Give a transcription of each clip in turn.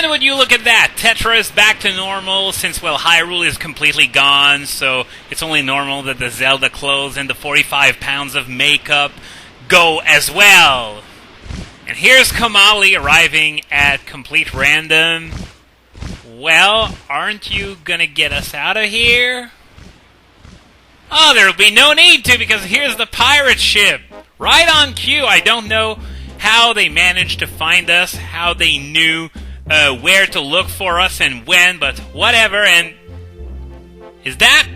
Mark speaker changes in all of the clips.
Speaker 1: And would you look at that, Tetra is back to normal since, well, Hyrule is completely gone, so it's only normal that the Zelda clothes and the 45 pounds of makeup go as well. And here's Kamali arriving at complete random. Well, aren't you gonna get us out of here? Oh, there'll be no need to, because here's the pirate ship. Right on cue. I don't know how they managed to find us, how they knew where to look for us and when, but whatever. And is that...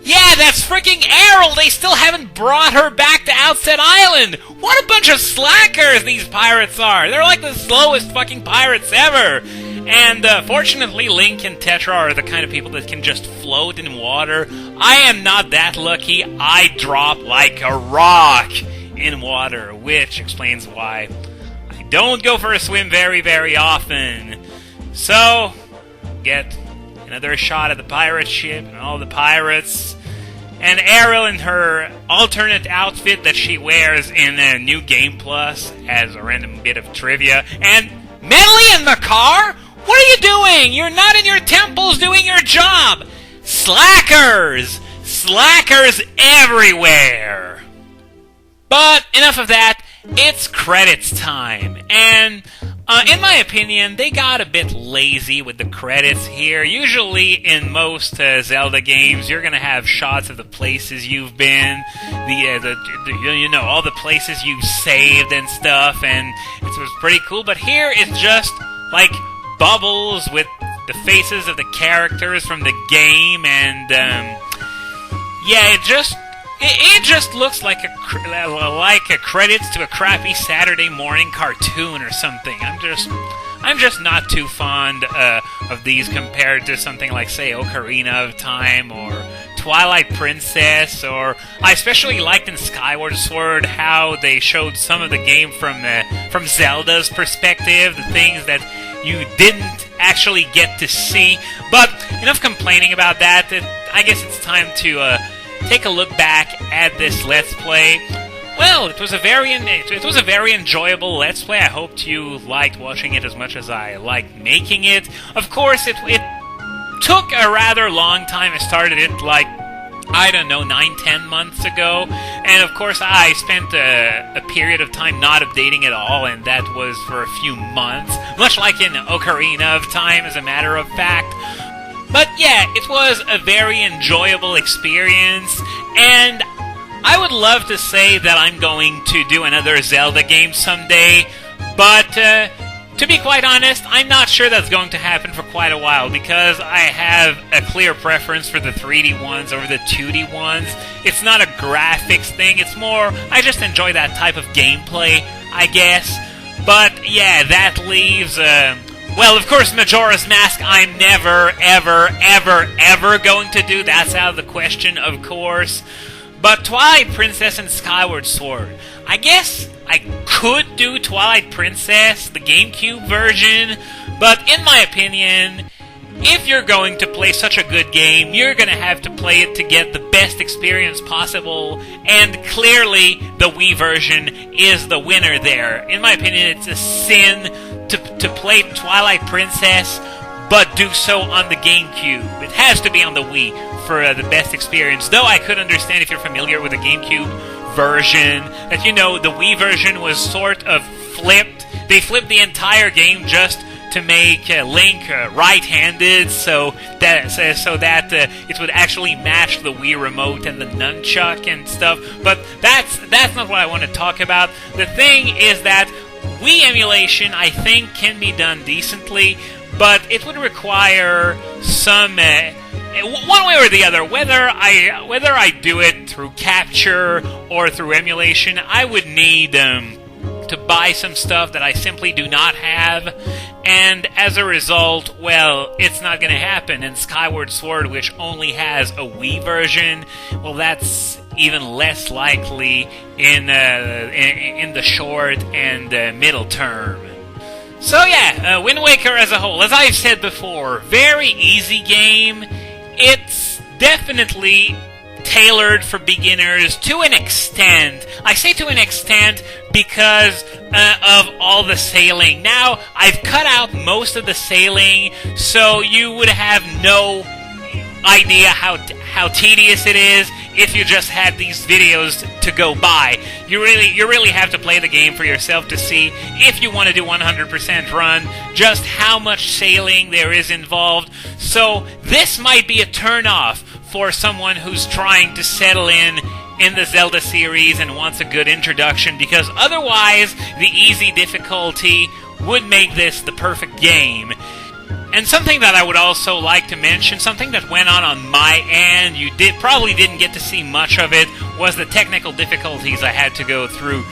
Speaker 1: Yeah, that's freaking Errol! They still haven't brought her back to Outset Island! What a bunch of slackers these pirates are! They're like the slowest fucking pirates ever! And fortunately, Link and Tetra are the kind of people that can just float in water. I am not that lucky. I drop like a rock in water, which explains why I don't go for a swim very, very often. So, get another shot at the pirate ship and all the pirates. And Ariel in her alternate outfit that she wears in New Game Plus as a random bit of trivia. And Medley in the car? What are you doing? You're not in your temples doing your job! Slackers! Slackers everywhere! But enough of that, it's credits time. And in my opinion, they got a bit lazy with the credits here. Usually in most Zelda games, you're gonna have shots of the places you've been, all the places you've saved and stuff, and it was pretty cool. But here it's just like bubbles with the faces of the characters from the game, and yeah, it just looks like a credits to a crappy Saturday morning cartoon or something. I'm just not too fond of these compared to something like, say, Ocarina of Time or Twilight Princess, or I especially liked in Skyward Sword how they showed some of the game from Zelda's perspective, the things that you didn't actually get to see. But enough complaining about that. I guess it's time to take a look back at this Let's Play. Well, it was a very enjoyable Let's Play. I hoped you liked watching it as much as I liked making it. Of course, it took a rather long time. I started it like, I don't know, 9-10 months ago. And of course, I spent a period of time not updating at all, and that was for a few months. Much like in Ocarina of Time, as a matter of fact. But yeah, it was a very enjoyable experience, and I would love to say that I'm going to do another Zelda game someday, but to be quite honest, I'm not sure that's going to happen for quite a while, because I have a clear preference for the 3D ones over the 2D ones. It's not a graphics thing, it's more, I just enjoy that type of gameplay, I guess. But yeah, that leaves... well, of course, Majora's Mask, I'm never, ever, ever, ever going to do. That's out of the question, of course. But Twilight Princess and Skyward Sword. I guess I could do Twilight Princess, the GameCube version, but in my opinion, if you're going to play such a good game, you're going to have to play it to get the best experience possible, and clearly the Wii version is the winner there. In my opinion, it's a sin to play Twilight Princess, but do so on the GameCube. It has to be on the Wii for the best experience, though I could understand if you're familiar with the GameCube version, that, you know, the Wii version was sort of flipped. They flipped the entire game just to make Link right-handed, so that it would actually match the Wii remote and the nunchuck and stuff. But that's not what I want to talk about. The thing is that Wii emulation, I think, can be done decently, but it would require some one way or the other. Whether I do it through capture or through emulation, I would need to buy some stuff that I simply do not have, and as a result, well, it's not going to happen. And Skyward Sword, which only has a Wii version, well, that's even less likely in the short and middle term. So yeah, Wind Waker as a whole, as I've said before, very easy game. It's definitely tailored for beginners to an extent. I say to an extent because of all the sailing. Now, I've cut out most of the sailing, so you would have no idea how tedious it is if you just had these videos to go by. You really have to play the game for yourself to see, if you want to do 100% run, just how much sailing there is involved. So this might be a turn-off for someone who's trying to settle in the Zelda series and wants a good introduction, because otherwise the easy difficulty would make this the perfect game. And something that I would also like to mention, something that went on my end, you probably didn't get to see much of it, was the technical difficulties I had to go through.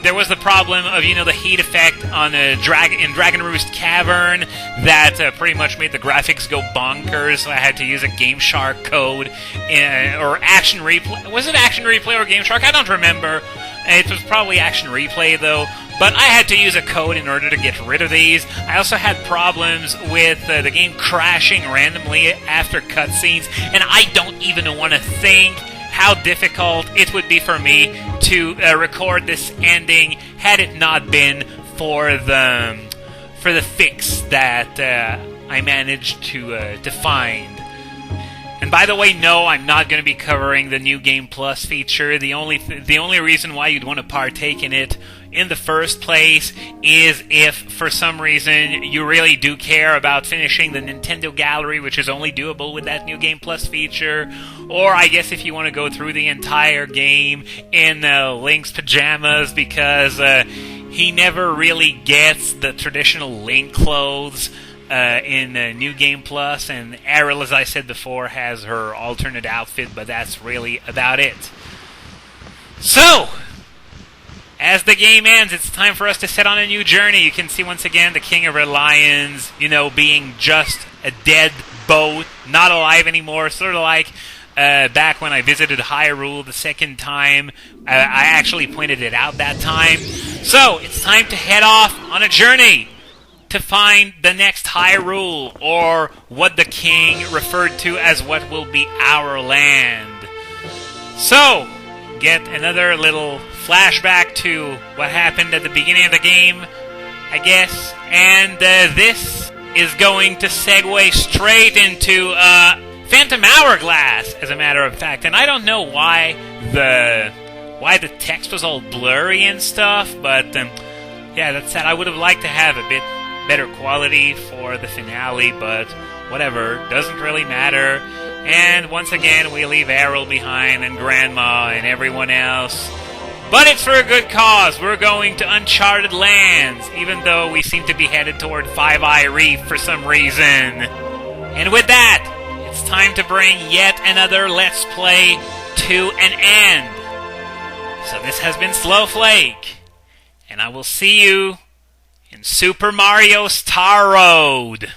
Speaker 1: There was the problem of, the heat effect on in Dragon Roost Cavern that pretty much made the graphics go bonkers, so I had to use a Game Shark code, or Action Replay. Was it Action Replay or Game Shark? I don't remember. It was probably Action Replay, though. But I had to use a code in order to get rid of these. I also had problems with the game crashing randomly after cutscenes, and I don't even want to think how difficult it would be for me to record this ending had it not been for the fix that I managed to find. And by the way, no, I'm not going to be covering the New Game Plus feature. The only reason why you'd want to partake in it in the first place is if, for some reason, you really do care about finishing the Nintendo Gallery, which is only doable with that New Game Plus feature, or I guess if you want to go through the entire game in Link's pajamas, because he never really gets the traditional Link clothes in New Game Plus, and Aryll, as I said before, has her alternate outfit, but that's really about it. So, as the game ends, it's time for us to set on a new journey. You can see once again the King of Reliance, being just a dead boat, not alive anymore, sort of like back when I visited Hyrule the second time. I actually pointed it out that time. So, it's time to head off on a journey to find the next Hyrule, or what the king referred to as what will be our land. So, get another little flashback to what happened at the beginning of the game, I guess, and this is going to segue straight into Phantom Hourglass, as a matter of fact. And I don't know why the text was all blurry and stuff, but yeah, that's sad. I would have liked to have a bit better quality for the finale, but whatever, doesn't really matter. And once again, we leave Aryll behind, and Grandma, and everyone else. But it's for a good cause. We're going to uncharted lands, even though we seem to be headed toward Five Eye Reef for some reason. And with that, it's time to bring yet another Let's Play to an end. So this has been Slowflake, and I will see you in Super Mario Star Road.